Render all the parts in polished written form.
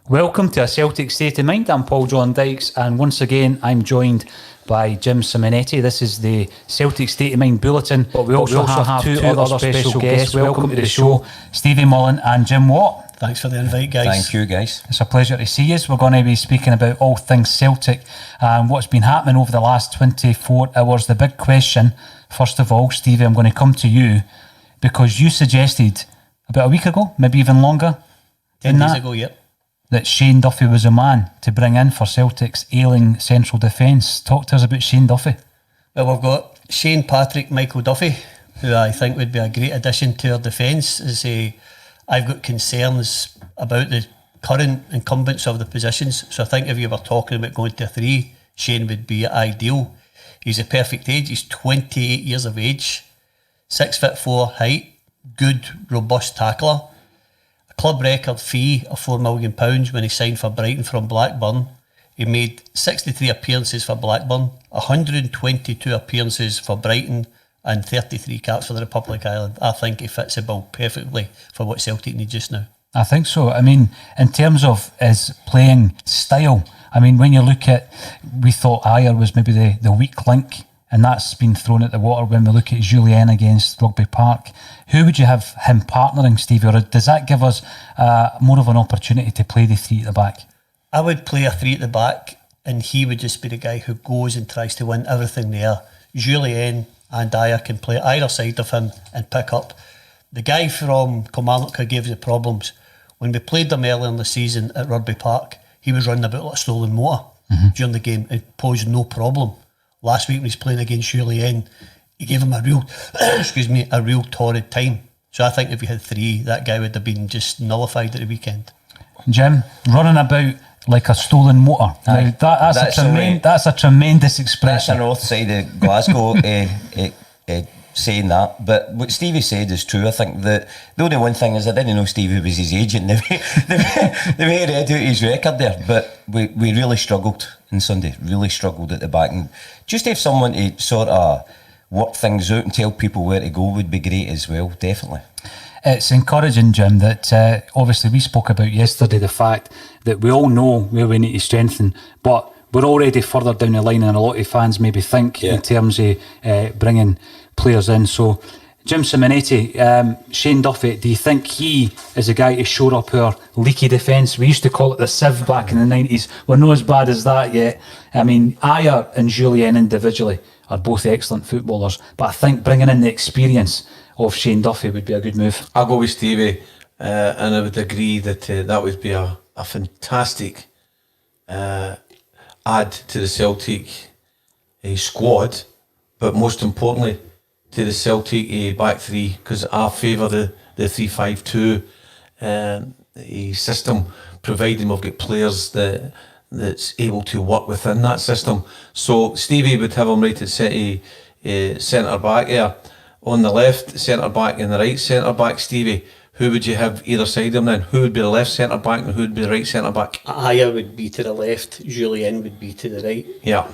Welcome to A Celtic State of Mind. I'm Paul John Dykes, and once again I'm joined by Jim Simonetti. This is the Celtic State of Mind Bulletin, but we also have two other special guests. Welcome to the show, Stevie Mullen and Jim Watt. Thanks for the invite, guys. Thank you, guys. It's a pleasure to see you. We're going to be speaking about all things Celtic and what's been happening over the last 24 hours. The big question, first of all, Stevie, I'm going to come to you because you suggested about a week ago, maybe even longer, 10 days ago, yep, that Shane Duffy was a man to bring in for Celtic's ailing central defence. Talk to us about Shane Duffy. Well, we've got Shane Patrick Michael Duffy, who I think would be a great addition to our defence. I've got concerns about the current incumbents of the positions, so I think if you were talking about going to a three, Shane would be ideal. He's a perfect age. He's 28 years of age, 6'4" height, good, robust tackler. Club record fee of £4 million when he signed for Brighton from Blackburn. He made 63 appearances for Blackburn, 122 appearances for Brighton, and 33 caps for the Republic of Ireland. I think he fits the bill perfectly for what Celtic need just now. I think so. I mean, in terms of his playing style, I mean, when you look at, we thought Ayer was maybe the weak link, and that's been thrown at the water when we look at Julien against Rugby Park. Who would you have him partnering, Stevie, or does that give us more of an opportunity to play the three at the back? I would play a three at the back, and he would just be the guy who goes and tries to win everything there. Julien and Ayer can play either side of him and pick up. The guy from Kilmarnock who gave us the problems, when we played them earlier in the season at Rugby Park, he was running about like a stolen motor during the game. It posed no problem. Last week when he's playing against Julien, he gave him a real, a real torrid time. So I think if we had three, that guy would have been just nullified at the weekend. Jim, running about like a stolen motor. Now, that's a tremendous expression. That's the north side of Glasgow saying that. But what Stevie said is true. I think that the only one thing is I didn't know Stevie was his agent. The way he read out his record there. But we really struggled on Sunday. Really struggled at the back. And just to have someone to sort of work things out and tell people where to go would be great as well, definitely. It's encouraging, Jim, that obviously we spoke about yesterday the fact that we all know where we need to strengthen, but we're already further down the line than a lot of fans maybe think in terms of bringing players in. So, Jim Simonetti, Shane Duffy, do you think he is a guy to shore up our leaky defence? We used to call it the sieve back in the 90s. We're not as bad as that yet. I mean, Ayer and Julien individually are both excellent footballers, but I think bringing in the experience of Shane Duffy would be a good move. I'll go with Stevie, and I would agree that that would be a fantastic add to the Celtic squad, but most importantly to the Celtic back three, because I favour the 3-5-2 system, providing we've got players that's able to work within that system. So Stevie would have him right at centre back there. On the left centre back and the right centre back, Stevie, who would you have either side of him then? Who would be the left centre back and who would be the right centre back? Ayer would be to the left, Julien would be to the right. Yeah.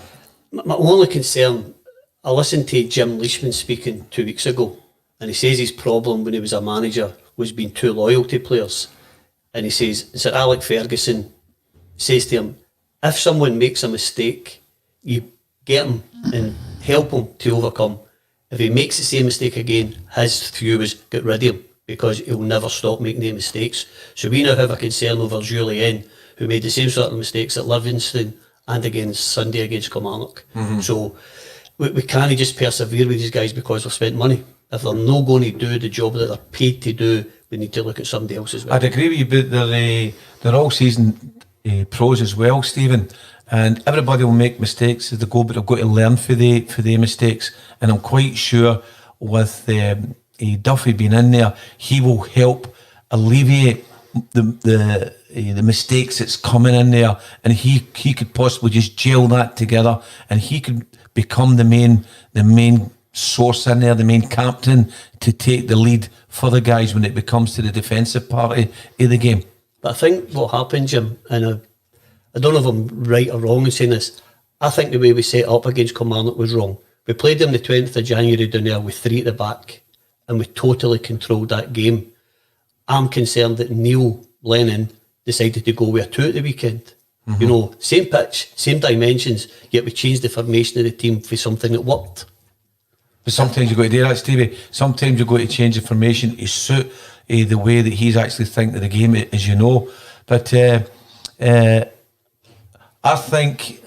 My only concern, I listened to Jim Leishman speaking 2 weeks ago, and he says his problem when he was a manager was being too loyal to players. And he says, Sir Alex Ferguson says to him, if someone makes a mistake, you get him and help him to overcome. If he makes the same mistake again, his view was get rid of him because he'll never stop making any mistakes. So we now have a concern over Julien, who made the same sort of mistakes at Livingston and against Sunday against Kilmarnock. So we can't just persevere with these guys because we've spent money. If they're not going to do the job that they're paid to do, we need to look at somebody else as well. I'd agree with you, but they're all season pros as well, Stephen. And everybody will make mistakes as they go, but they've got to learn for the mistakes. And I'm quite sure with Duffy being in there, he will help alleviate the mistakes that's coming in there, and he could possibly just gel that together, and he could become the main source in there, the main captain to take the lead for the guys when it becomes to the defensive part of the game. But I think what happened, Jim, and I don't know if I'm right or wrong in saying this, I think the way we set up against Kilmarnock was wrong. We played them the 20th of January down there with three at the back, and we totally controlled that game. I'm concerned that Neil Lennon decided to go with a 2 at the weekend. You know, same pitch, same dimensions, yet we changed the formation of the team for something that worked. But sometimes you've got to do that, Stevie. Sometimes you've got to change the formation to suit the way that he's actually thinking of the game, as you know. But I think,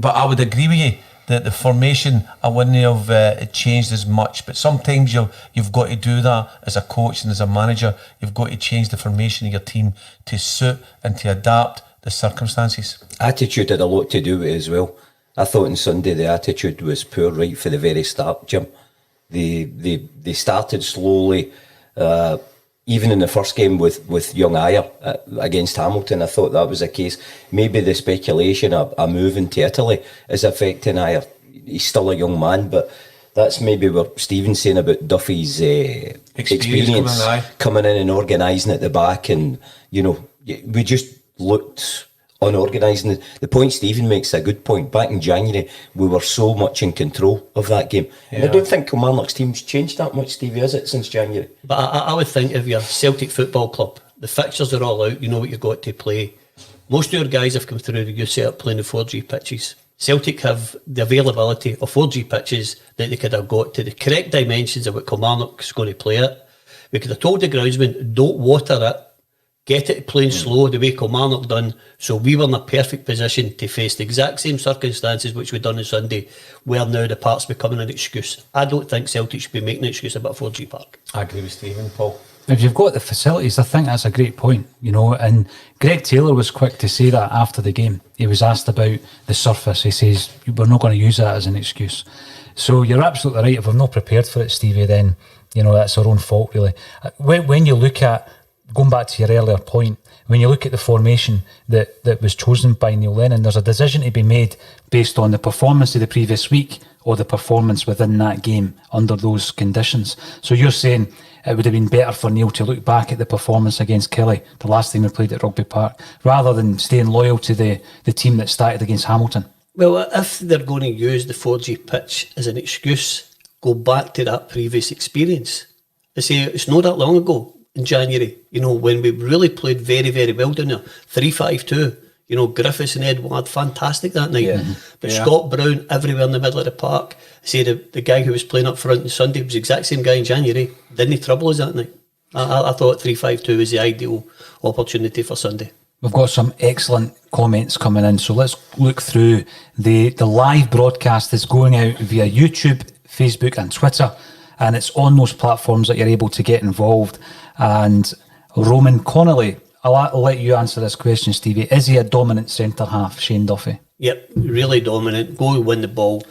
but I would agree with you that the formation, I wouldn't have changed as much. But sometimes you've got to do that as a coach and as a manager. You've got to change the formation of your team to suit and to adapt the circumstances. Attitude had a lot to do with it as well. I thought on Sunday the attitude was poor right for the very start, Jim. They started slowly, even in the first game with young Ayer against Hamilton. I thought that was the case. Maybe the speculation of a move into Italy is affecting Ayer. He's still a young man, but that's maybe what Stephen's saying about Duffy's experience coming in and organising at the back. And, you know, we just looked unorganised. And the point Stephen makes a good point. Back in January, we were so much in control of that game. Yeah. And I don't think Kilmarnock's team's changed that much, Stevie, is it, since January? But I would think if you're Celtic Football Club, the fixtures are all out, you know what you've got to play. Most of your guys have come through the youth setup playing the 4G pitches. Celtic have the availability of 4G pitches that they could have got to the correct dimensions of what Kilmarnock's going to play it. We could have told the groundsman, don't water it, get it playing slow the way Kilmarnock done, so we were in a perfect position to face the exact same circumstances which we done on Sunday, where now the park's becoming an excuse. I don't think Celtic should be making an excuse about 4G Park. I agree with Stephen, Paul. If you've got the facilities, I think that's a great point, you know, and Greg Taylor was quick to say that after the game. He was asked about the surface. He says, we're not going to use that as an excuse. So you're absolutely right. If we're not prepared for it, Stevie, then, you know, that's our own fault, really. When you look at, going back to your earlier point, when you look at the formation that was chosen by Neil Lennon, there's a decision to be made based on the performance of the previous week or the performance within that game under those conditions. So you're saying it would have been better for Neil to look back at the performance against Kelly, the last time we played at Rugby Park, rather than staying loyal to the team that started against Hamilton? Well, if they're going to use the 4G pitch as an excuse, go back to that previous experience. I say it's not that long ago. In January, you know, when we really played very, very well down there, 3-5-2, you know, Griffiths and Edward, fantastic that night. Yeah. But Scott Brown everywhere in the middle of the park. I say the guy who was playing up front on Sunday was the exact same guy in January. Didn't he trouble us that night? I thought 3-5-2 was the ideal opportunity for Sunday. We've got some excellent comments coming in, so let's look through the live broadcast that's going out via YouTube, Facebook and Twitter, and it's on those platforms that you're able to get involved. And Roman Connolly, I'll let you answer this question, Stevie. Is he a dominant centre half, Shane Duffy? Yep, really dominant. Go and win the ball.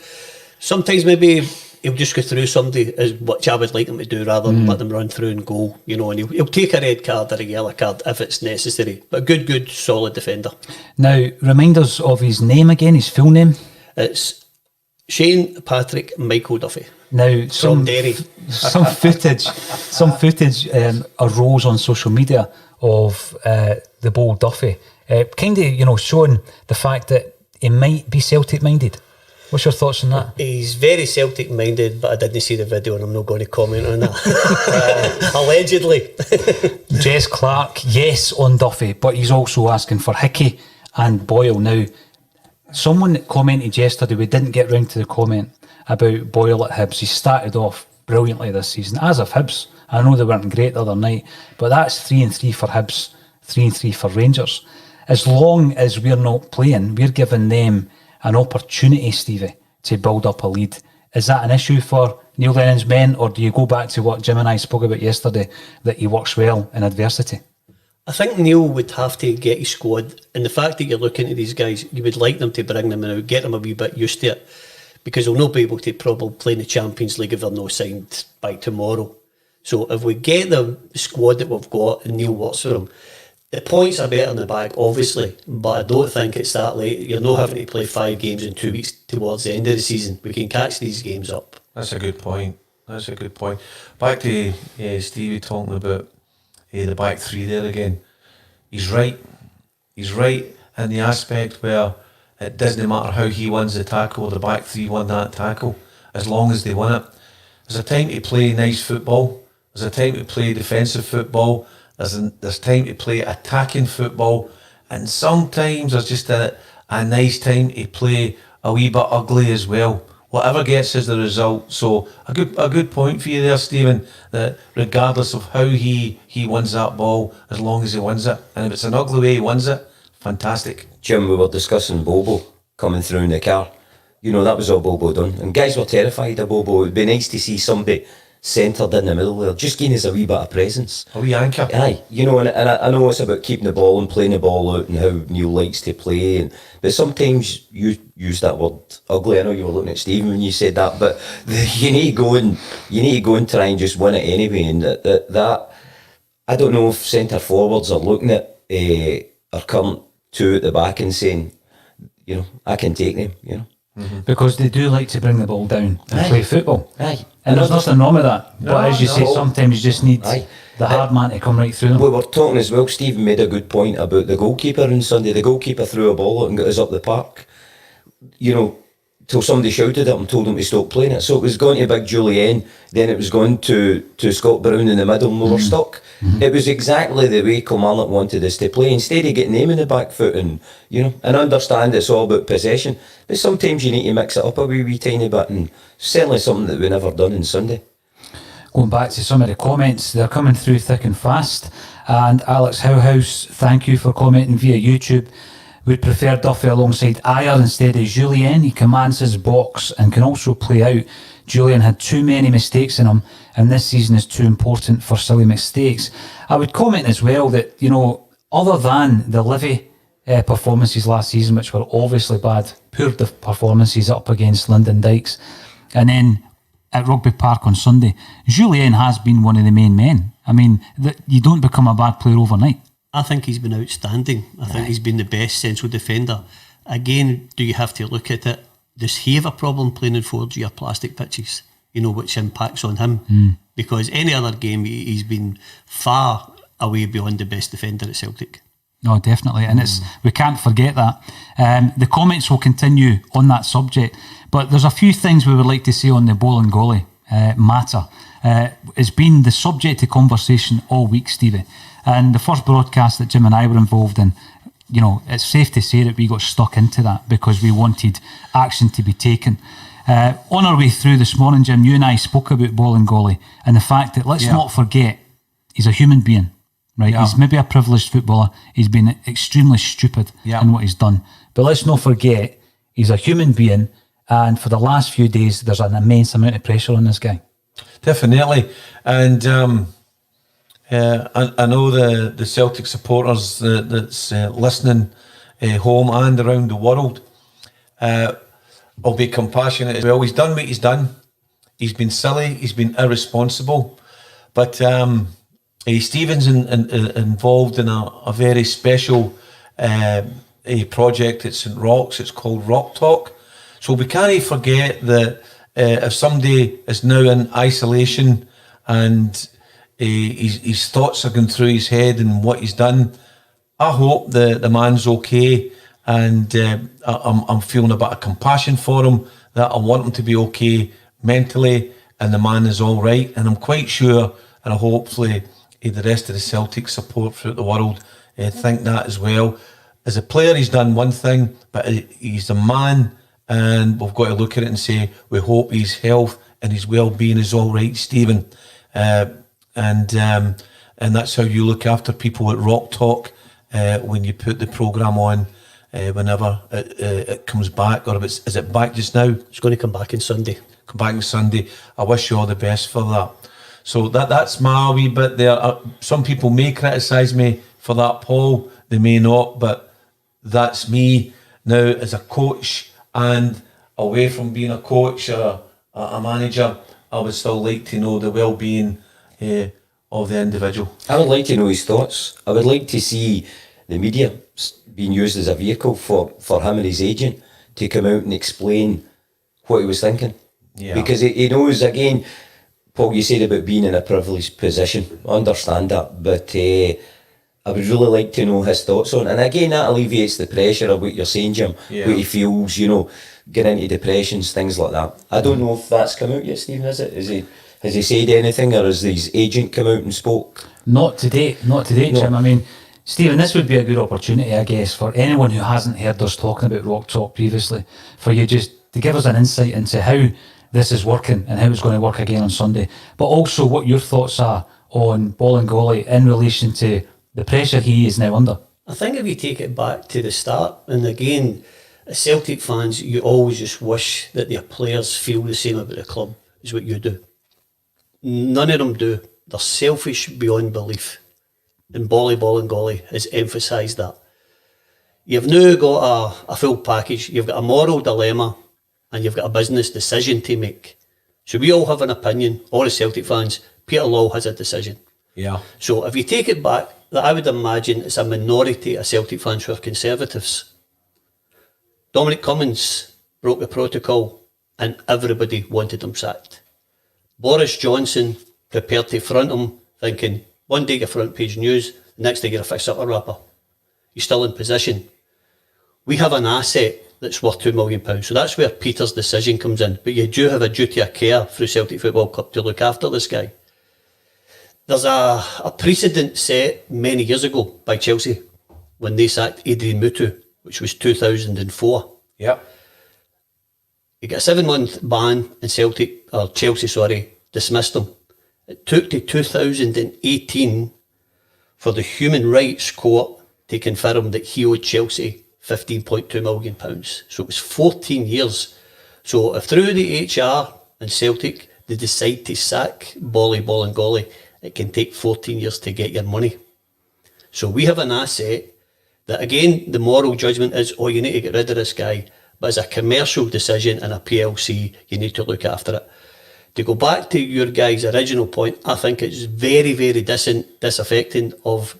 Sometimes maybe he'll just go through somebody, which I would like him to do, rather than let them run through and go. You know, and he'll take a red card or a yellow card if it's necessary. But a good, solid defender. Now, remind us of his name again, his full name. It's Shane Patrick Michael Duffy. Now, some footage arose on social media of the bold Duffy, kind of, you know, showing the fact that he might be Celtic minded. What's your thoughts on that? He's very Celtic minded, but I didn't see the video and I'm not going to comment on that. Allegedly. Jess Clark, yes on Duffy, but he's also asking for Hickey and Boyle. Now, someone commented yesterday, we didn't get round to the comment about Boyle at Hibs. He started off brilliantly this season, as of Hibs. I know they weren't great the other night, but that's 3-3 for Hibs, 3-3 for Rangers. As long as we're not playing, we're giving them an opportunity, Stevie, to build up a lead. Is that an issue for Neil Lennon's men, or do you go back to what Jim and I spoke about yesterday, that he works well in adversity? I think Neil would have to get his squad, and the fact that you're looking at these guys, you would like them to bring them in, get them a wee bit used to it, because they'll not be able to probably play in the Champions League if they're not signed by tomorrow. So if we get the squad that we've got and Neil works for them, the points are better in the bag, obviously, but I don't think it's that late. You're not having to play 5 games in 2 weeks towards the end of the season. We can catch these games up. That's a good point. Back to Stevie talking about the back three there again. He's right in the aspect where it doesn't matter how he wins the tackle, the back three won that tackle, as long as they win it. There's a time to play nice football, there's a time to play defensive football, there's time to play attacking football, and sometimes there's just a nice time to play a wee bit ugly as well. Whatever gets us the result. So a good point for you there, Stephen, that regardless of how he wins that ball, as long as he wins it, and if it's an ugly way he wins it, fantastic. Jim, we were discussing Bobo coming through in the car. You know, that was all Bobo done. And guys were terrified of Bobo. It would be nice to see somebody centred in the middle there, just giving us a wee bit of presence. A wee anchor. Aye, you know, and I know it's about keeping the ball and playing the ball out and how Neil likes to play, but sometimes you use that word ugly. I know you were looking at Stephen when you said that, but you need to go and try and just win it anyway. And that I don't know if centre forwards are looking at our current two at the back and saying, you know, I can take them, you know. Because they do like to bring the ball down and play football. Aye. And there's nothing wrong with that. But as you say, no. sometimes you just need Aye. the hard man to come right through them. We were talking as well, Stephen made a good point about the goalkeeper on Sunday. The goalkeeper threw a ball out and got us up the park, you know, till somebody shouted at him and told him to stop playing it. So it was going to Big Julian, then it was going to Scott Brown in the middle, and we were stuck. It was exactly the way Kilmarnock wanted us to play. Instead of getting them in the back foot and, you know, and understand it's all about possession, but sometimes you need to mix it up a wee tiny bit, and certainly something that we never done on Sunday. Going back to some of the comments, they're coming through thick and fast. And Alex Howhouse, thank you for commenting via YouTube. Would prefer Duffy alongside Ayer instead of Julien. He commands his box and can also play out. Julien had too many mistakes in him, and this season is too important for silly mistakes. I would comment as well that, you know, other than the Livy performances last season, which were obviously bad, poor performances up against Lyndon Dykes, and then at Rugby Park on Sunday, Julien has been one of the main men. I mean, you don't become a bad player overnight. I think he's been outstanding. I think he's been the best central defender. Again, do you have to look at it? Does he have a problem playing in 4G or plastic pitches? You know, which impacts on him. Because any other game, he's been far away beyond the best defender at Celtic. No, definitely. And we can't forget that. The comments will continue on that subject, but there's a few things we would like to say on the Bolingoli matter. It's been the subject of conversation all week, Stevie. And the first broadcast that Jim and I were involved in, you know, it's safe to say that we got stuck into that because we wanted action to be taken. On our way through this morning, Jim, you and I spoke about Bolingoli and the fact that let's not forget he's a human being, right? Yeah. He's maybe a privileged footballer. He's been extremely stupid in what he's done. But let's not forget he's a human being, and for the last few days, there's an immense amount of pressure on this guy. Definitely. And I know the Celtic supporters that's listening home and around the world will be compassionate as well. He's done what he's done. He's been silly. He's been irresponsible. But Stephen's involved in a very special a project at St Roch's. It's called Rock Talk. So we can't forget that if somebody is now in isolation and his thoughts are going through his head and what he's done, I hope the man's okay, and I'm feeling a bit of compassion for him, that I want him to be okay mentally, and the man is all right. And I'm quite sure, and hopefully the rest of the Celtic support throughout the world think that as well. As a player, he's done one thing, but he's a man, and we've got to look at it and say we hope his health and his well-being is all right, Stephen. And that's how you look after people at Rock Talk when you put the programme on whenever it comes back, or if is it back just now? It's going to come back on Sunday. Come back on Sunday. I wish you all the best for that. So that's my wee bit there. Some people may criticise me for that, Paul. They may not, but that's me now as a coach, and away from being a coach or a manager, I would still like to know the well-being of the individual. I would like to know his thoughts. I would like to see the media being used as a vehicle for him and his agent to come out and explain what he was thinking. Yeah. Because he knows, again, Paul, you said about being in a privileged position. I understand that, but I would really like to know his thoughts on it. And again, that alleviates the pressure of what you're saying, Jim, what he feels, you know, getting into depressions, things like that. I don't know if that's come out yet, Stephen, is it? Has he said anything, or has his agent come out and spoke? Not today, Jim. I mean, Stephen, this would be a good opportunity, I guess, for anyone who hasn't heard us talking about Rock Talk previously, for you just to give us an insight into how this is working and how it's going to work again on Sunday, but also what your thoughts are on Bolingoli in relation to the pressure he is now under. I think if you take it back to the start, and again, as Celtic fans, you always just wish that their players feel the same about the club as what you do. None of them do. They're selfish beyond belief. And Bolingoli has emphasised that. You've now got a full package. You've got a moral dilemma and you've got a business decision to make. So we all have an opinion, all the Celtic fans. Peter Law has a decision. Yeah. So if you take it back, I would imagine it's a minority of Celtic fans who are conservatives. Dominic Cummings broke the protocol and everybody wanted him sacked. Boris Johnson prepared to front him, thinking one day you're front page news, the next day you're a fix-up rapper. He's still in position. We have an asset that's worth £2 million. So that's where Peter's decision comes in. But you do have a duty of care through Celtic Football Club to look after this guy. There's a precedent set many years ago by Chelsea when they sacked Adrian Mutu, which was 2004. Yep. He got a 7-month ban and Chelsea dismissed him. It took to 2018 for the Human Rights Court to confirm that he owed Chelsea £15.2 million. So it was 14 years. So if through the HR and Celtic they decide to sack Bolingoli, it can take 14 years to get your money. So we have an asset that, again, the moral judgment is, you need to get rid of this guy. But as a commercial decision and a PLC, you need to look after it. To go back to your guy's original point, I think it's very, very disaffecting of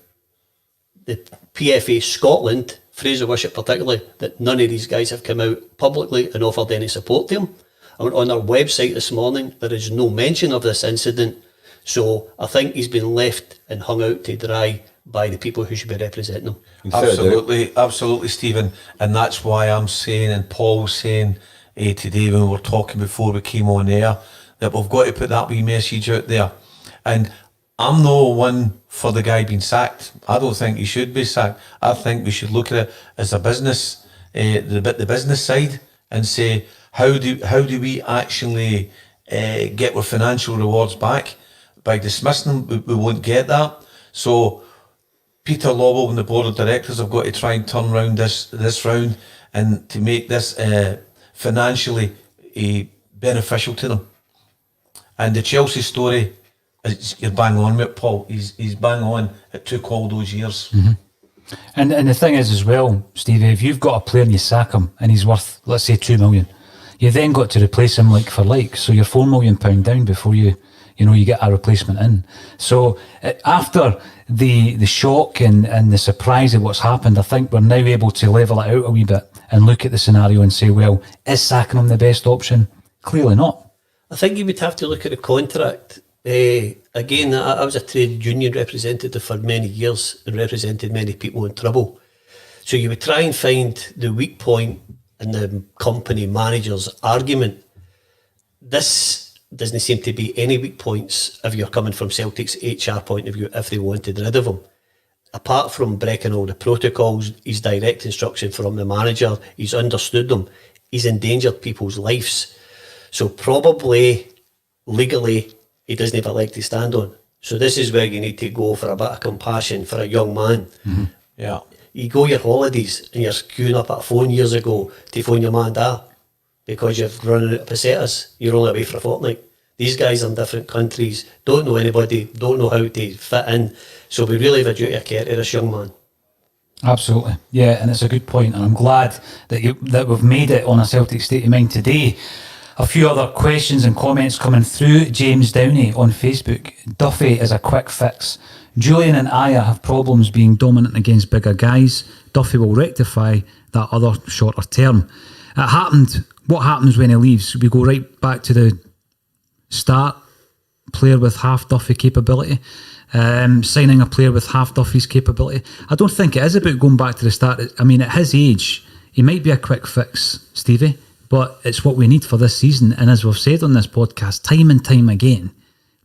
the PFA Scotland, Fraser Worship particularly, that none of these guys have come out publicly and offered any support to him. I went on their website this morning, there is no mention of this incident. So I think he's been left and hung out to dry by the people who should be representing him. Absolutely, Stephen. And that's why I'm saying, and Paul was saying today when we were talking before we came on air, that we've got to put that wee message out there. And I'm no one for the guy being sacked. I don't think he should be sacked. I think we should look at it as a business, the business side, and say, how do we actually get our financial rewards back? By dismissing them, we won't get that. So Peter Lawwell and the board of directors have got to try and turn around this round and to make this financially beneficial to them. And the Chelsea story, you're bang on with it, Paul. He's bang on. It took all those years. Mm-hmm. And the thing is as well, Stevie, if you've got a player and you sack him and he's worth, let's say, 2 million, you then got to replace him like for like. So you're £4 million down before you get a replacement in. So after the shock and the surprise of what's happened, I think we're now able to level it out a wee bit and look at the scenario and say, well, is sacking him the best option? Clearly not. I think you would have to look at the contract. Again, I was a trade union representative for many years and represented many people in trouble. So you would try and find the weak point in the company manager's argument. This doesn't seem to be any weak points if you're coming from Celtic's HR point of view, if they wanted rid of him. Apart from breaking all the protocols, his direct instruction from the manager, he's understood them, he's endangered people's lives. So probably, legally, he doesn't have a leg to stand on. So this is where you need to go for a bit of compassion for a young man. Mm-hmm. Yeah. You go your holidays and you're queuing up at a phone years ago to phone your man and dad because you've run out of pesetas. You're only away for a fortnight. These guys are in different countries, don't know anybody, don't know how to fit in. So we really have a duty of care to this young man. Absolutely. Yeah, and it's a good point, and I'm glad that we've made it on a Celtic State of Mind today. A few other questions and comments coming through. James Downey on Facebook. Duffy is a quick fix. Julian and Aya have problems being dominant against bigger guys. Duffy will rectify that other shorter term. It happened. What happens when he leaves? We go right back to the start. Player with half Duffy capability. Signing a player with half Duffy's capability. I don't think it is about going back to the start. I mean, at his age, he might be a quick fix, Stevie, but it's what we need for this season. And as we've said on this podcast, time and time again,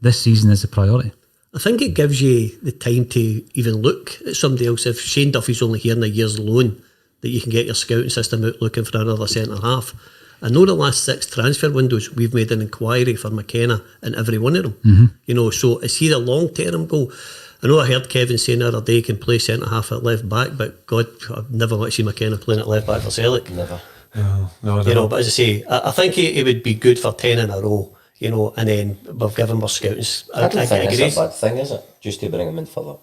this season is the priority. I think it gives you the time to even look at somebody else. If Shane Duffy's only here in a year's loan, that you can get your scouting system out looking for another centre-half. I know the last 6 transfer windows, we've made an inquiry for McKenna in every one of them. You know, so is he the long-term goal? I know I heard Kevin saying the other day he can play centre-half at left-back, but God, I've never want to see McKenna playing at left-back for Celtic. Never. No, You know, but as I say, I think he would be good for 10 in a row, you know, and then we've given more scouting. I don't think it's a bad thing, is it? Just to bring him in further.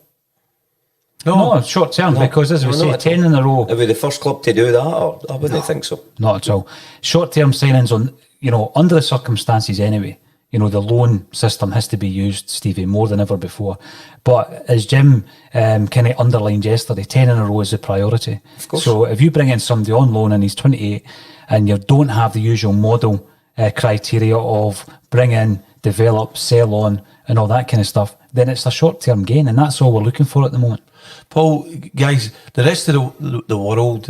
No, short term, because as we say, 10 in a row. Are we the first club to do that? Or I wouldn't think so. Not at all. Short term signings on, you know, under the circumstances anyway. You know, the loan system has to be used, Stevie, more than ever before. But as Jim kind of underlined yesterday, 10 in a row is the priority. Of course. So if you bring in somebody on loan and he's 28 and you don't have the usual model criteria of bring in, develop, sell on and all that kind of stuff, then it's a short term gain, and that's all we're looking for at the moment. Paul, guys, the rest of the world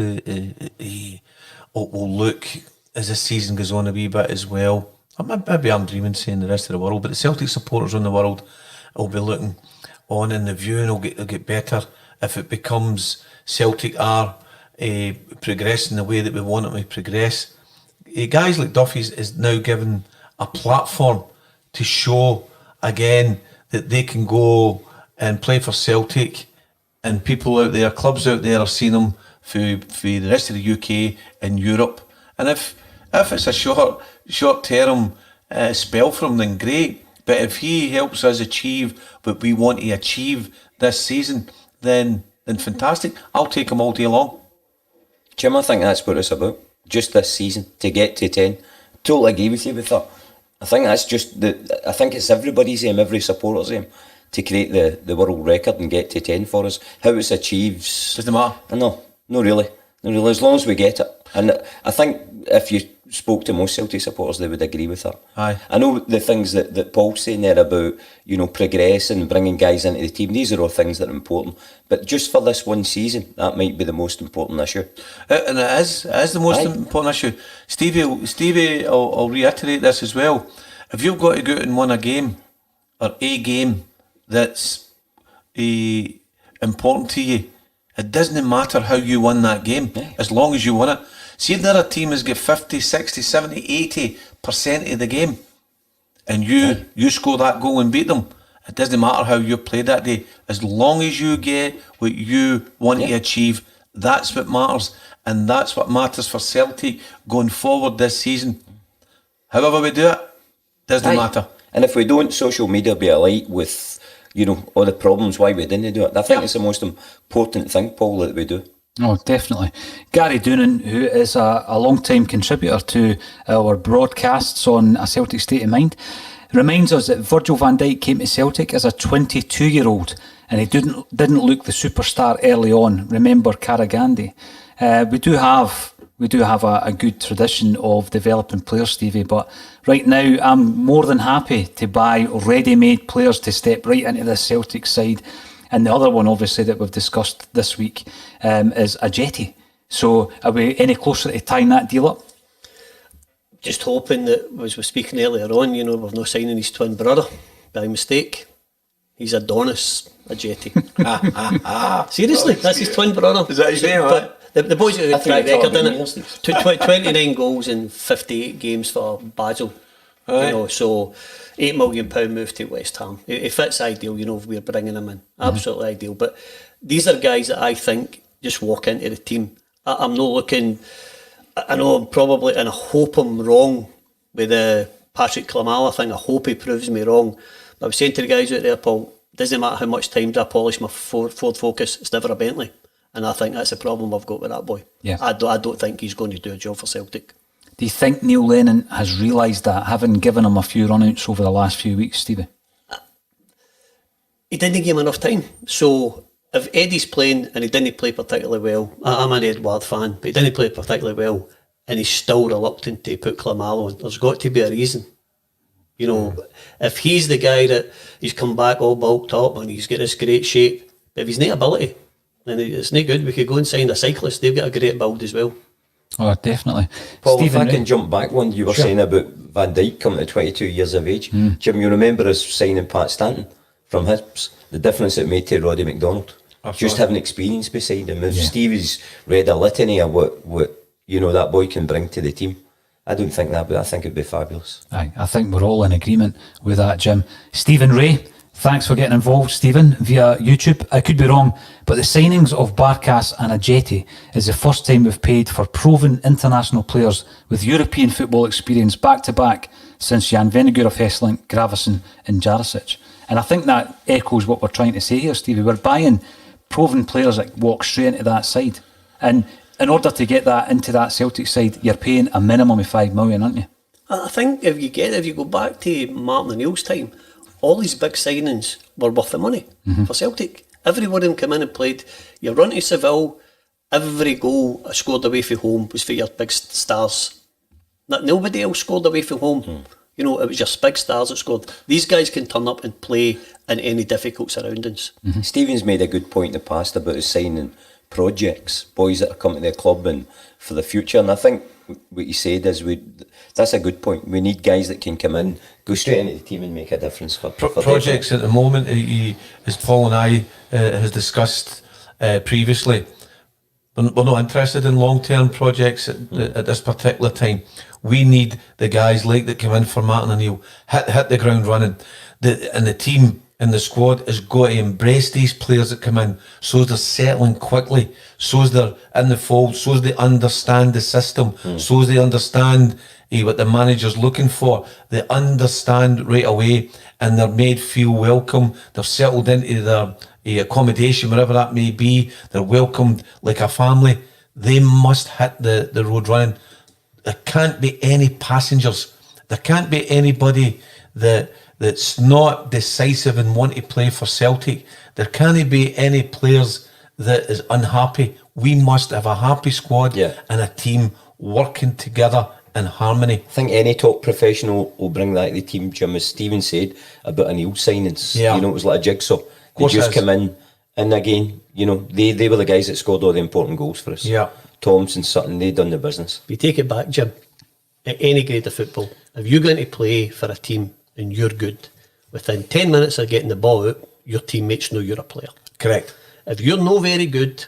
will look as the season goes on a wee bit as well. Maybe I'm dreaming saying the rest of the world, but the Celtic supporters in the world will be looking on, and the viewing will get better if it becomes Celtic are progressing the way that we want them to progress. Guys like Duffy's is now given a platform to show again that they can go and play for Celtic, and people out there, clubs out there, are seeing them for the rest of the UK and Europe. And if it's a short term spell for him, then great. But if he helps us achieve what we want to achieve this season, then fantastic. I'll take him all day long. Jim, I think that's what it's about. Just this season to get to 10. Totally agree with you with that. I think that's just I think it's everybody's aim, every supporter's aim, to create the world record and get to 10 for us. How it's achieved Doesn't matter. No, not really. As long as we get it. And I think if you spoke to most Celtic supporters, they would agree with that. Aye. I know the things that Paul's saying there about, you know, progressing, bringing guys into the team, these are all things that are important. But just for this one season, that might be the most important issue. And it is the most important issue. Stevie, I'll reiterate this as well. If you've got to go out and win a game, or a game that's important to you, it doesn't matter how you win that game, as long as you win it. See if the other team has got 50, 60, 70, 80% of the game, and you score that goal and beat them, it doesn't matter how you played that day. As long as you get what you want to achieve, that's what matters. And that's what matters for Celtic going forward this season. However we do it, doesn't matter. And if we don't, social media will be alight with, you know, all the problems why we didn't do it. I think it's the most important thing, Paul, that we do. Oh, definitely. Gary Doonan, who is a long-time contributor to our broadcasts on A Celtic State of Mind, reminds us that Virgil van Dijk came to Celtic as a 22-year-old and he didn't look the superstar early on. Remember Carragandi. We do have a good tradition of developing players, Stevie, but right now I'm more than happy to buy ready-made players to step right into the Celtic side. And the other one, obviously, that we've discussed this week is Ajeti. So are we any closer to tying that deal up? Just hoping that, as we were speaking earlier on, you know, we're not signing his twin brother by mistake. He's Adonis Ajeti. Seriously, that's his twin brother. Is that his name? But the boys have got a track record in it. Years. 29 goals in 58 games for Basel. Aye. You know, so £8 million move to West Ham. It fits ideal, you know, if we're bringing him in. Absolutely ideal. But these are guys that I think just walk into the team. I'm not looking, I know I'm probably, and I hope I'm wrong with the Patrick Klamala thing. I hope he proves me wrong. But I was saying to the guys out there, Paul, doesn't matter how much time I polish my Ford Focus, it's never a Bentley. And I think that's the problem I've got with that boy. Yeah. I don't think he's going to do a job for Celtic. Do you think Neil Lennon has realised that, having given him a few run-outs over the last few weeks, Stevie? He didn't give him enough time. So if Eddie's playing and he didn't play particularly well, I'm an Edward fan, but he didn't play particularly well, and he's still reluctant to put Klamalo on, there's got to be a reason. You know, if he's the guy that he's come back all bulked up and he's got this great shape, but if he's not ability, then it's not good. We could go and sign a cyclist, they've got a great build as well. Oh, definitely. Paul, Stephen, if I can jump back one, you were saying about Van Dijk coming to 22 years of age. Jim, you remember us signing Pat Stanton from Hibs? The difference it made to Roddy McDonald. Just having experience beside him. If Stevie's read a litany of what that boy can bring to the team, I don't think that, but I think it'd be fabulous. I think we're all in agreement with that, Jim. Stephen Ray, thanks for getting involved, Stephen, via YouTube. I could be wrong, but the signings of Barkas and Ajeti is the first time we've paid for proven international players with European football experience back-to-back since Jan Vennegoor of Hesselink, Gravesen and Jarisic. And I think that echoes what we're trying to say here, Stevie. We're buying proven players that walk straight into that side. And in order to get that into that Celtic side, you're paying a minimum of 5 million, aren't you? I think if you go back to Martin O'Neill's time, all these big signings were worth the money for Celtic. Every one of them came in and played. You run to Seville, every goal scored away from home was for your big stars. Nobody else scored away from home. It was just big stars that scored. These guys can turn up and play in any difficult surroundings. Stephen's made a good point in the past about us signing projects, boys that are coming to the club and for the future. And I think what you said is that's a good point. We need guys that can come in, go straight into the team and make a difference for projects at the moment. As Paul and I has discussed previously, we're not interested in long-term projects at this particular time. We need the guys like that come in for Martin O'Neill, hit the ground running. And the team and the squad has got to embrace these players that come in, so they're settling quickly, so they're in the fold, so they understand the system, so they understand what the manager's looking for. They understand right away, and they're made feel welcome. They're settled into their accommodation, wherever that may be. They're welcomed like a family. They must hit the road running. There can't be any passengers. There can't be anybody that's not decisive and want to play for Celtic. There can't be any players that is unhappy. We must have a happy squad and a team working together in harmony. I think any top professional will bring that to the team, Jim, as Stephen said about O'Neill signings. It was like a jigsaw. They just come in, and again, they were the guys that scored all the important goals for us. Thompson, Sutton, they done the business. If you take it back, Jim, at any grade of football, if you're going to play for a team and you're good, within 10 minutes of getting the ball out, your teammates know you're a player. Correct. If you're no very good,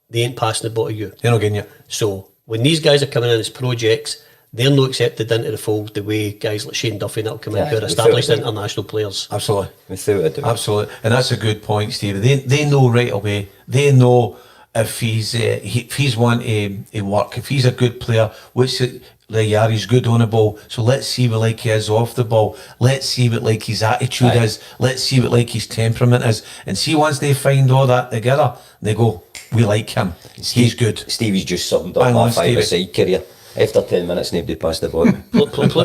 they ain't passing the ball to you. They're not getting you. So when these guys are coming in as projects, they're not accepted into the fold the way guys like Shane Duffy and that'll come in who are established international players. Absolutely. Without a doubt. Absolutely. And that's a good point, Steve. They know right away. They know if he's one to work, if he's a good player, which he's good on the ball. So let's see what like he is off the ball. Let's see what like his attitude is. Let's see what like his temperament is. And see, once they find all that together, they go, we like him. He's good. Stevie's just summed up my five-a-side career. After 10 minutes, nobody passed the ball.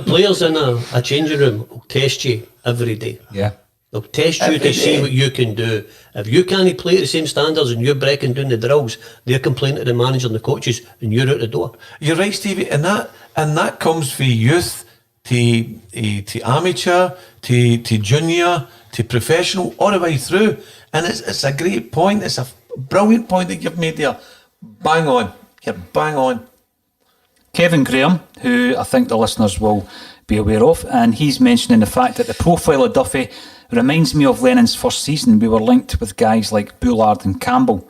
Players in a changing room will test you every day. Yeah. They'll test you to see what you can do. If you can't play at the same standards and you're breaking down the drills, they're complaining to the manager and the coaches, and you're out the door. You're right, Stevie, and that comes from youth to amateur to junior to professional all the way through. And it's a great point. It's a brilliant point that you've made there. Bang on. You're bang on. Kevin Graham, who I think the listeners will be aware of, and he's mentioning the fact that the profile of Duffy reminds me of Lennon's first season. We were linked with guys like Bullard and Campbell.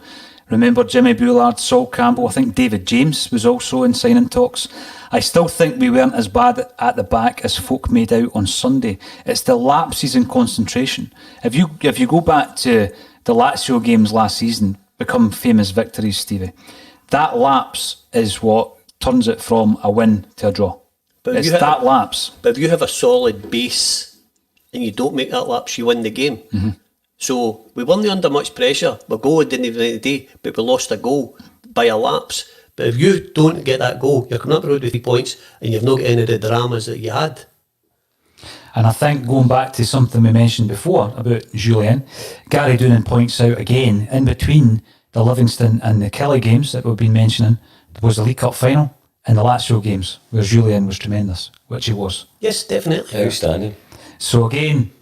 Remember Jimmy Bullard, Saul Campbell? I think David James was also in signing talks. I still think we weren't as bad at the back as folk made out on Sunday. It's the lapses in concentration. If you go back to the Lazio games last season, become famous victories, Stevie, that lapse is what turns it from a win to a draw. But it's that lapse. But if you have a solid base and you don't make that lapse, you win the game. Mm-hmm. So we weren't under much pressure. We goal didn't even end the day, but we lost a goal by a lapse. But if you don't get that goal, you're coming up the road with 3 points and you've not got any of the dramas that you had. And I think going back to something we mentioned before about Julien, Gary Doonan points out again, in between the Livingston and the Kelly games that we've been mentioning, was the League Cup final and the Lazio games where Julien was tremendous, which he was. Yes, definitely. Outstanding. So again,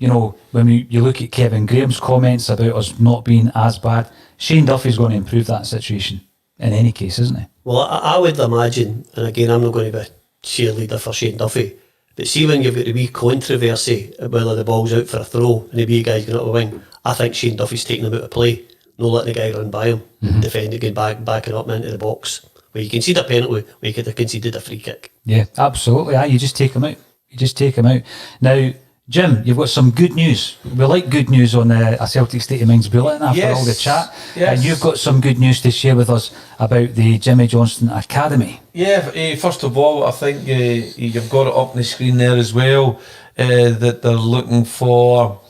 when you look at Kevin Graham's comments about us not being as bad, Shane Duffy's going to improve that situation. in any case, isn't he? Well, I would imagine, and again, I'm not going to be a cheerleader for Shane Duffy, but see when you've got the wee controversy of whether the ball's out for a throw and the wee guy's going up a wing, I think Shane Duffy's taking him out of play, no letting the guy run by him, defending, going backing up into the box. Where you concede a penalty, where you could have conceded a free kick. Yeah, absolutely. You just take him out. Now, Jim, you've got some good news. We like good news on a Celtic State of Mind's bulletin after all the chat. Yes. And you've got some good news to share with us about the Jimmy Johnstone Academy. Yeah, first of all, I think you've got it up on the screen there as well, that they're looking for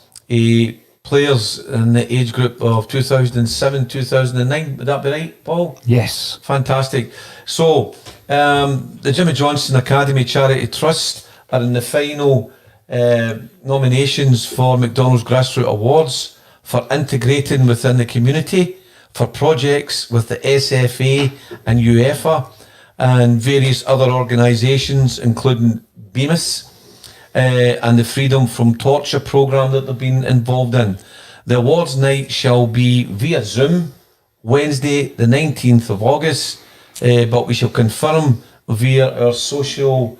players in the age group of 2007, 2009. Would that be right, Paul? Yes. Fantastic. So, the Jimmy Johnstone Academy Charity Trust are in the final nominations for McDonald's Grassroots Awards for integrating within the community, for projects with the SFA and UEFA and various other organisations, including BEMIS and the Freedom from Torture programme that they've been involved in. The awards night shall be via Zoom, Wednesday the 19th of August, but we shall confirm via our social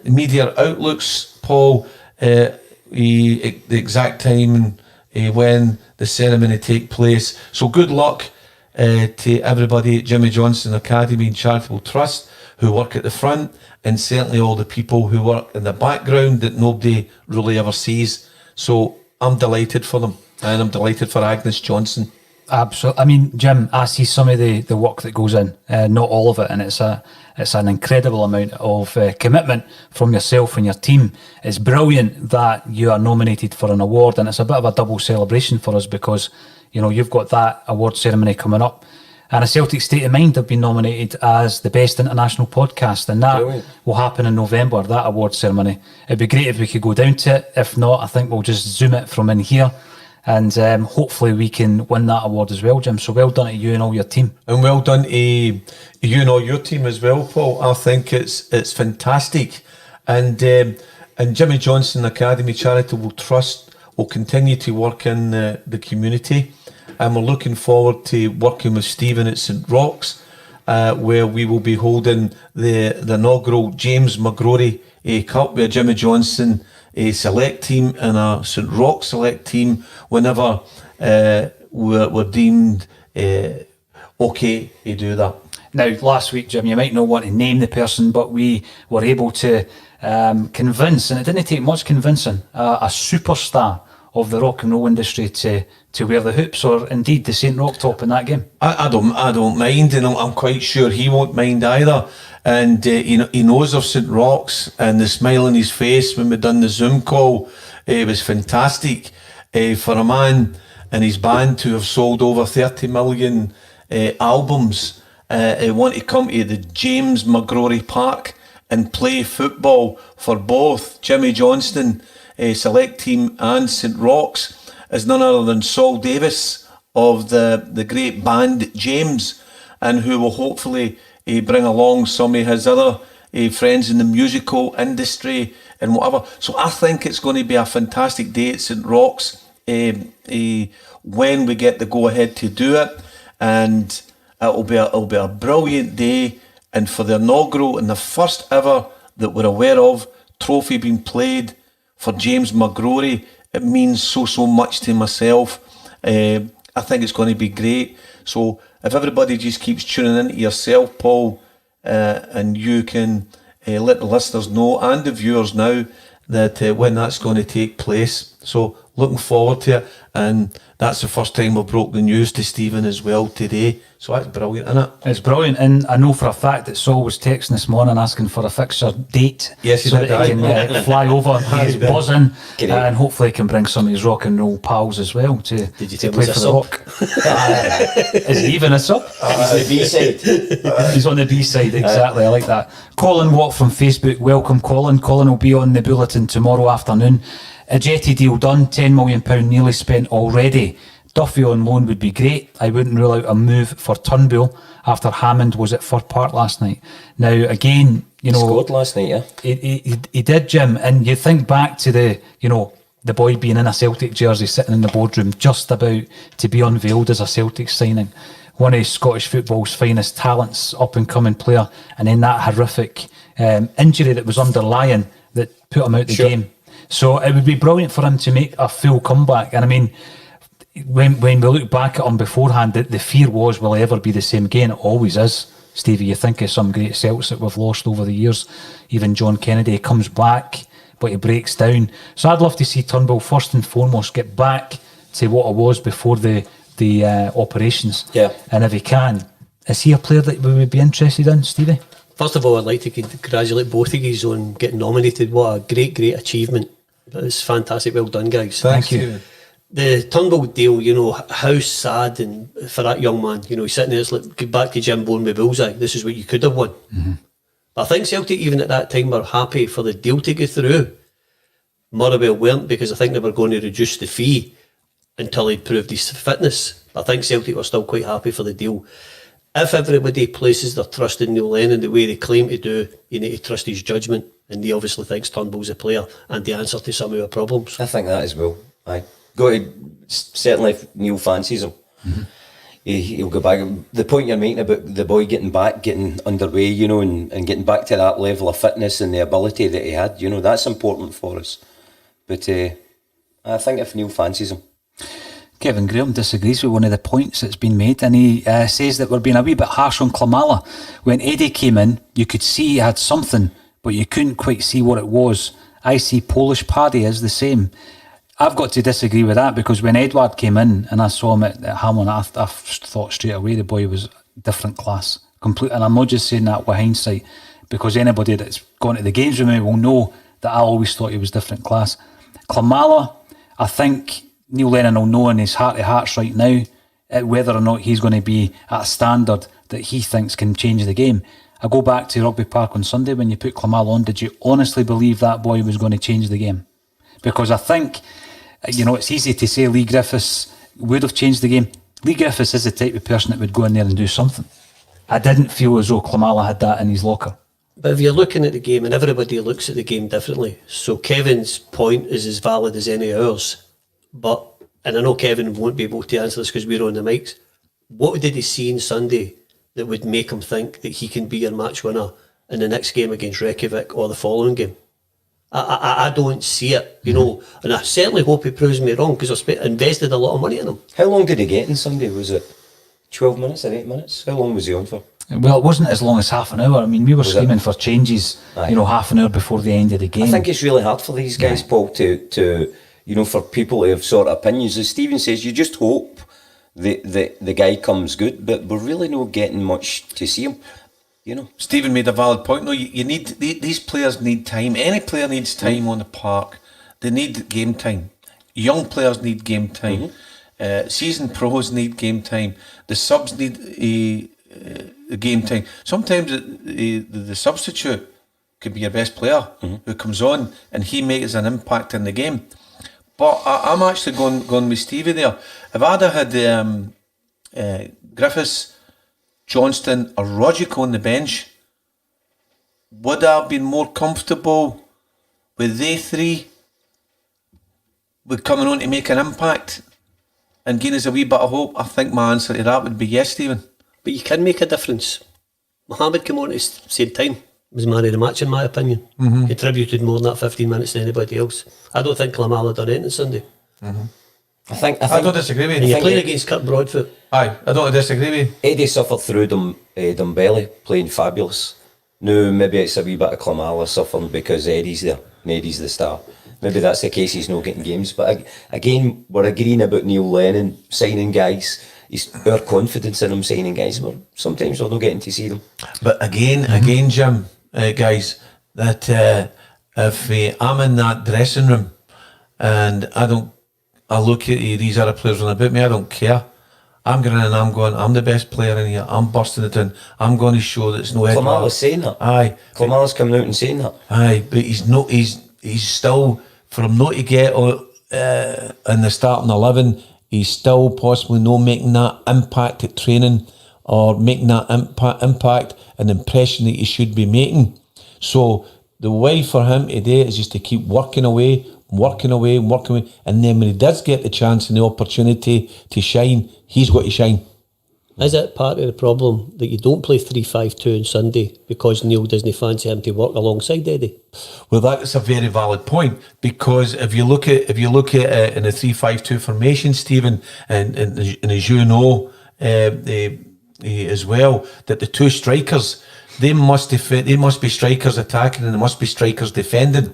media outlooks, Paul, the exact time and when the ceremony take place. So good luck to everybody at Jimmy Johnstone Academy and Charitable Trust who work at the front, and certainly all the people who work in the background that nobody really ever sees. So I'm delighted for them, and I'm delighted for Agnes Johnson. Absolutely. I mean, Jim, I see some of the work that goes in, not all of it, and it's an incredible amount of commitment from yourself and your team. It's brilliant that you are nominated for an award, and it's a bit of a double celebration for us because, you know, you've got that award ceremony coming up, and A Celtic State of Mind have been nominated as the best international podcast, and that will happen in November, that award ceremony. It'd be great if we could go down to it. If not, I think we'll just Zoom it from in here. And hopefully we can win that award as well, Jim. So well done to you and all your team. And well done to you and all your team as well, Paul. I think it's fantastic. And Jimmy Johnstone Academy Charitable Trust will continue to work in the community. And we're looking forward to working with Stephen at St Roch's, where we will be holding the inaugural James McGrory Cup with Jimmy Johnstone a select team and a St Roch select team whenever we're deemed okay to do that. Now, last week, Jim, you might not want to name the person, but we were able to convince, and it didn't take much convincing, a superstar of the rock and roll industry to wear the hoops, or indeed the St Roch top in that game. I don't mind, and I'm quite sure he won't mind either. And he knows of St Roch's, and the smile on his face when we done the Zoom call, it was fantastic. For a man and his band to have sold over 30 million albums, want to come to the James McGrory Park and play football for both Jimmy Johnstone select team and St Roch's is none other than Saul Davis of the great band James, and who will hopefully bring along some of his other friends in the musical industry and whatever. So I think it's going to be a fantastic day at St Roch's when we get the go ahead to do it, and it'll be a brilliant day. And for the inaugural and the first ever that we're aware of trophy being played for James McGrory, it means so much to myself. I think it's going to be great. So if everybody just keeps tuning in to yourself, Paul, and you can let the listeners know and the viewers now that when that's going to take place. So looking forward to it, and that's the first time we broke the news to Stephen as well today. So that's brilliant, isn't it? It's brilliant, and I know for a fact that Saul was texting this morning asking for a fixture date. Yes, he so did, that he can fly over. He's buzzing, and hopefully he can bring some of his rock and roll pals as well to play for the Rock. Is he even a sub? He's the B-side. He's on the B-side, exactly. I like that. Colin Watt from Facebook, welcome Colin. Colin will be on the bulletin tomorrow afternoon. A Jetty deal done, £10 million nearly spent already. Duffy on loan would be great. I wouldn't rule out a move for Turnbull after Hammond was at Fir Park last night. Now, again, you know... Scored last night, yeah. He did, Jim, and you think back to the boy being in a Celtic jersey sitting in the boardroom just about to be unveiled as a Celtic signing. one of Scottish football's finest talents, up and coming player, and then that horrific injury that was underlying that put him out the game. So it would be brilliant for him to make a full comeback. And I mean, when we look back at him beforehand, the fear was, will he ever be the same again? It always is. Stevie, you think of some great Celts that we've lost over the years. Even John Kennedy comes back, but he breaks down. So I'd love to see Turnbull first and foremost get back to what it was before the operations. Yeah. And if he can, is he a player that we would be interested in, Stevie? First of all, I'd like to congratulate both of you on getting nominated. What a great achievement. It's fantastic. Well done, guys. Thank you. The Turnbull deal, you know, how sad and for that young man. You know, he's sitting there, it's like, get back to Jim Bourne with bullseye. This is what you could have won. Mm-hmm. But I think Celtic, even at that time, were happy for the deal to go through. Motherwell weren't, because I think they were going to reduce the fee until he'd proved his fitness. But I think Celtic were still quite happy for the deal. If everybody places their trust in Neil Lennon the way they claim to do, you need to trust his judgment. And he obviously thinks Turnbull's a player and the answer to some of our problems. I think that as well. Aye. Certainly if Neil fancies him, he'll go back. The point you're making about the boy getting underway, you know, and getting back to that level of fitness and the ability that he had, you know, that's important for us. But I think if Neil fancies him. Kevin Graham disagrees with one of the points that's been made, and he says that we're being a wee bit harsh on Klimala. When Eddie came in, you could see he had something, but you couldn't quite see what it was. I see Polish Paddy as the same. I've got to disagree with that, because when Edward came in and I saw him at Hamlin, I thought straight away the boy was different class. Complete, and I'm not just saying that with hindsight, because anybody that's gone to the games with me will know that I always thought he was different class. Klimala, I think Neil Lennon will know in his heart of hearts right now whether or not he's going to be at a standard that he thinks can change the game. I go back to Rugby Park on Sunday when you put Klimala on. Did you honestly believe that boy was going to change the game? Because I think, you know, it's easy to say Lee Griffiths would have changed the game. Lee Griffiths is the type of person that would go in there and do something. I didn't feel as though Klimala had that in his locker. But if you're looking at the game, and everybody looks at the game differently, so Kevin's point is as valid as any of ours. But, and I know Kevin won't be able to answer this because we're on the mics, what did he see on Sunday that would make him think that he can be your match winner in the next game against Reykjavik or the following game? I don't see it, you know, and I certainly hope he proves me wrong, because I've invested a lot of money in him. How long did he get on Sunday? Was it 12 minutes or 8 minutes? How long was he on for? Well, it wasn't as long as half an hour. I mean, we were screaming for changes, you know, half an hour before the end of the game. I think it's really hard for these guys, Paul, to you know, for people to have sort of opinions. As Stephen says, you just hope the guy comes good, but we're really not getting much to see him, you know. Stephen made a valid point. No, you need these players need time. Any player needs time on the park. They need game time. Young players need game time. Seasoned pros need game time. The subs need a game time. Sometimes the substitute could be your best player who comes on and he makes an impact in the game. But I'm actually going with Stevie there. If I'd have had Griffiths, Johnston or Rodgick on the bench, would I have been more comfortable with they three with coming on to make an impact and giving us a wee bit of hope? I think my answer to that would be yes, Stephen. But you can make a difference. Mohammed came on at the same time. Was man of the match, in my opinion. Contributed more than that 15 minutes than anybody else. I don't think Klimala done anything Sunday. I don't disagree with you. And you're playing against Kirk Broadfoot. Aye, I don't disagree with you. Eddie suffered through Dumbelly playing fabulous. No, maybe it's a wee bit of Klimala suffering because Eddie's there and Eddie's the star. Maybe that's the case, he's not getting games. But again, we're agreeing about Neil Lennon signing guys. Our confidence in him signing guys, sometimes we're not getting to see them. But again, Jim, guys, that if I'm in that dressing room and I look at these other players on about me, I don't care. I'm going in and I'm going, I'm the best player in here. I'm busting it in. I'm going to show that it's no Edward. Klimala's saying that. Aye. Klimala's coming out and saying that. Aye, but he's not. He's still, for him not to get in the starting 11, he's still possibly not making that impact at training or making that impact and impression that he should be making. So the way for him today is just to keep working away, and then when he does get the chance and the opportunity to shine, he's got to shine. Is it part of the problem that you don't play 3-5-2 on Sunday because Neil doesn't fancy him to work alongside Eddie? Well, that's a very valid point, because if you look at in a 3-5-2 formation, Stephen, and as you know, as well, that the two strikers, they must be strikers attacking and they must be strikers defending.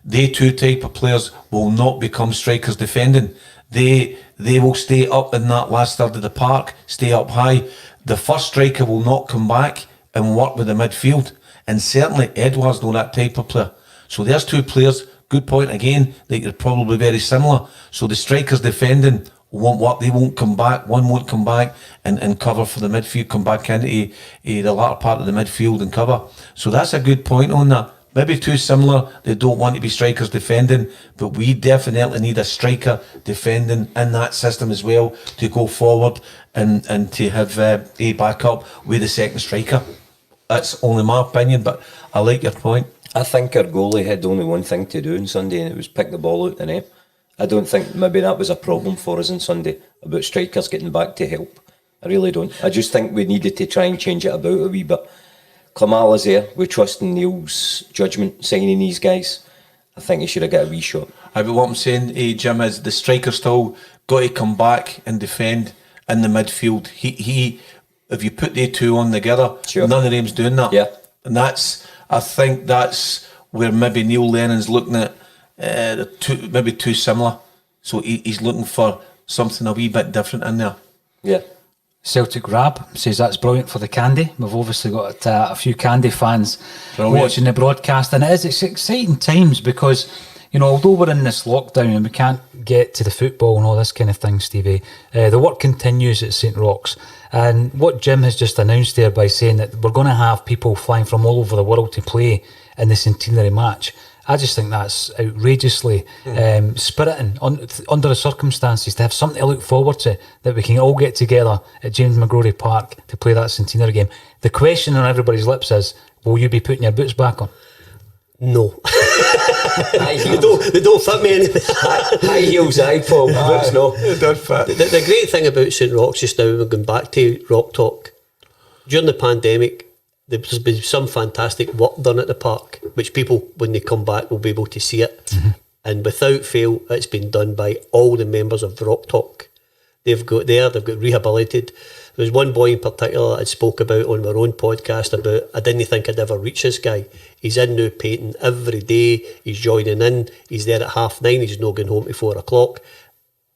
They two type of players will not become strikers defending. They will stay up in that last third of the park, stay up high. The first striker will not come back and work with the midfield. And certainly Edouard's not that type of player. So there's two players, good point again, that are probably very similar. So the strikers defending won't work, they won't come back, one won't come back and cover for the midfield, come back into the latter part of the midfield and cover. So that's a good point on that. Maybe too similar, they don't want to be strikers defending, but we definitely need a striker defending in that system as well to go forward and to have a backup with the second striker. That's only my opinion, but I like your point. I think our goalie had only one thing to do on Sunday, and it was pick the ball out the net. I don't think maybe that was a problem for us on Sunday, about strikers getting back to help. I really don't. I just think we needed to try and change it about a wee bit. Klamala's there, we trust in Neil's judgment signing these guys. I think he should have got a wee shot. But what I'm saying, Jim, is the striker still got to come back and defend in the midfield. He if you put the two on together, sure, none of them's doing that. Yeah. And I think that's where maybe Neil Lennon's looking at maybe too similar. So he's looking for something a wee bit different in there. Yeah. Celtic Rab says that's brilliant for the Candy. We've obviously got a few Candy fans Brilliant. watching the broadcast, and it's exciting times because, you know, although we're in this lockdown and we can't get to the football and all this kind of thing, Stevie, the work continues at St Roch's. And what Jim has just announced there by saying that we're going to have people flying from all over the world to play in the centenary match, I just think that's outrageously spiriting under the circumstances, to have something to look forward to, that we can all get together at James McGrory Park to play that centenary game. The question on everybody's lips is, will you be putting your boots back on? No. they don't fit me anything. High heels, aye, Paul. Boots, no. It don't fit. The great thing about St Roch's just now, we're going back to Rock Talk, during the pandemic, there's been some fantastic work done at the park, which people, when they come back, will be able to see it. Mm-hmm. And without fail, it's been done by all the members of Rock Talk. They've got rehabilitated. There was one boy in particular that I spoke about on our own podcast about, I didn't think I'd ever reach this guy. He's in now painting every day. He's joining in. He's there at 9:30. He's not going home to 4 o'clock.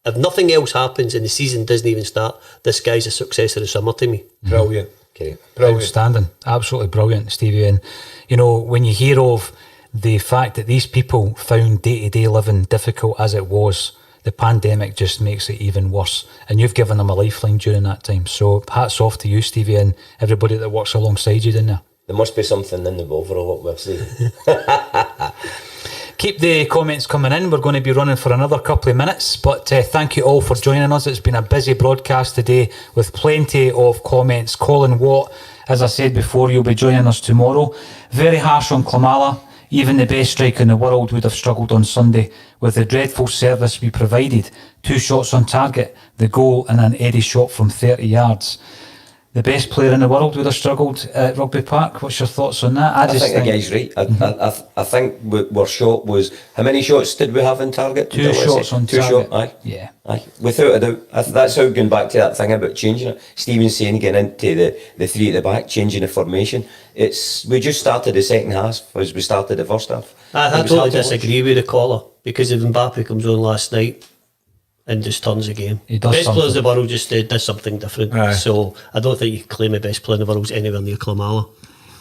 If nothing else happens and the season doesn't even start, this guy's a success of the summer to me. Brilliant. Okay. Brilliant. Outstanding. Absolutely brilliant, Stevie. And, you know, when you hear of the fact that these people found day-to-day living difficult as it was, the pandemic just makes it even worse. And you've given them a lifeline during that time. So hats off to you, Stevie, and everybody that works alongside you in there. There must be something in the overall, we'll see. Keep the comments coming in. We're going to be running for another couple of minutes, but thank you all for joining us. It's been a busy broadcast today with plenty of comments. Colin Watt, as I said before, you'll be joining us tomorrow. Very harsh on Klamala. Even the best striker in the world would have struggled on Sunday with the dreadful service we provided. 2 shots on target, the goal and an Eddie shot from 30 yards. The best player in the world would have struggled at Rugby Park. What's your thoughts on that? I think the guy's right. I think our shot was... How many shots did we have on target? 2 shots on target. 2 shots, aye. Yeah. Aye. Without a doubt. That's how, going back to that thing about changing it. Stephen's saying getting into the 3 at the back, changing the formation. We just started the second half as we started the first half. I totally disagree with the caller, because if Mbappe comes on last night and just turns the game, He does best something. players in the world just does something different. Aye. So I don't think you can claim the best player in the world is anywhere near Klamala.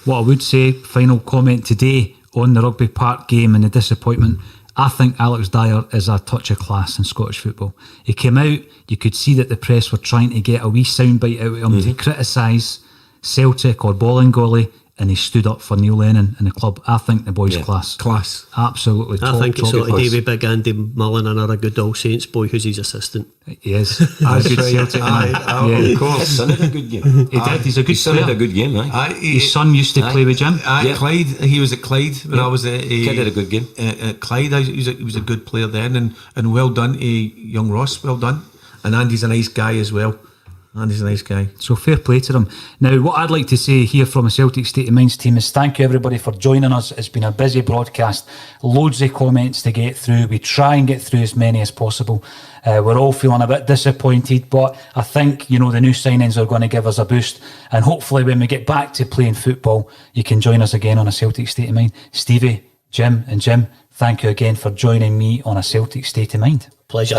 What I would say, final comment today on the Rugby Park game and the disappointment, I think Alex Dyer is a touch of class in Scottish football. He came out, you could see that the press were trying to get a wee soundbite out of him to criticise Celtic or Bolingoli, and he stood up for Neil Lennon and the club. I think the boy's class. Class. Absolutely. I think it's sort of class. Davy Big Andy Mullen, another good All Saints boy who's his assistant. He is. A good Celtic man. Of course. His son had a good game. He did. He's a good His son had player. a good game, aye. His son used to play with Jim. Yeah. Clyde. He was at Clyde when I was at Kid had a good game. At Clyde. He was a good player then, and well done to young Ross. Well done. And Andy's a nice guy as well. And he's a nice guy. So fair play to them. Now, what I'd like to say here from the Celtic State of Minds team is thank you everybody for joining us. It's been a busy broadcast, loads of comments to get through. We try and get through as many as possible. We're all feeling a bit disappointed, but I think, the new signings are going to give us a boost. And hopefully when we get back to playing football, you can join us again on a Celtic State of Mind. Stevie, Jim, thank you again for joining me on a Celtic State of Mind. Pleasure.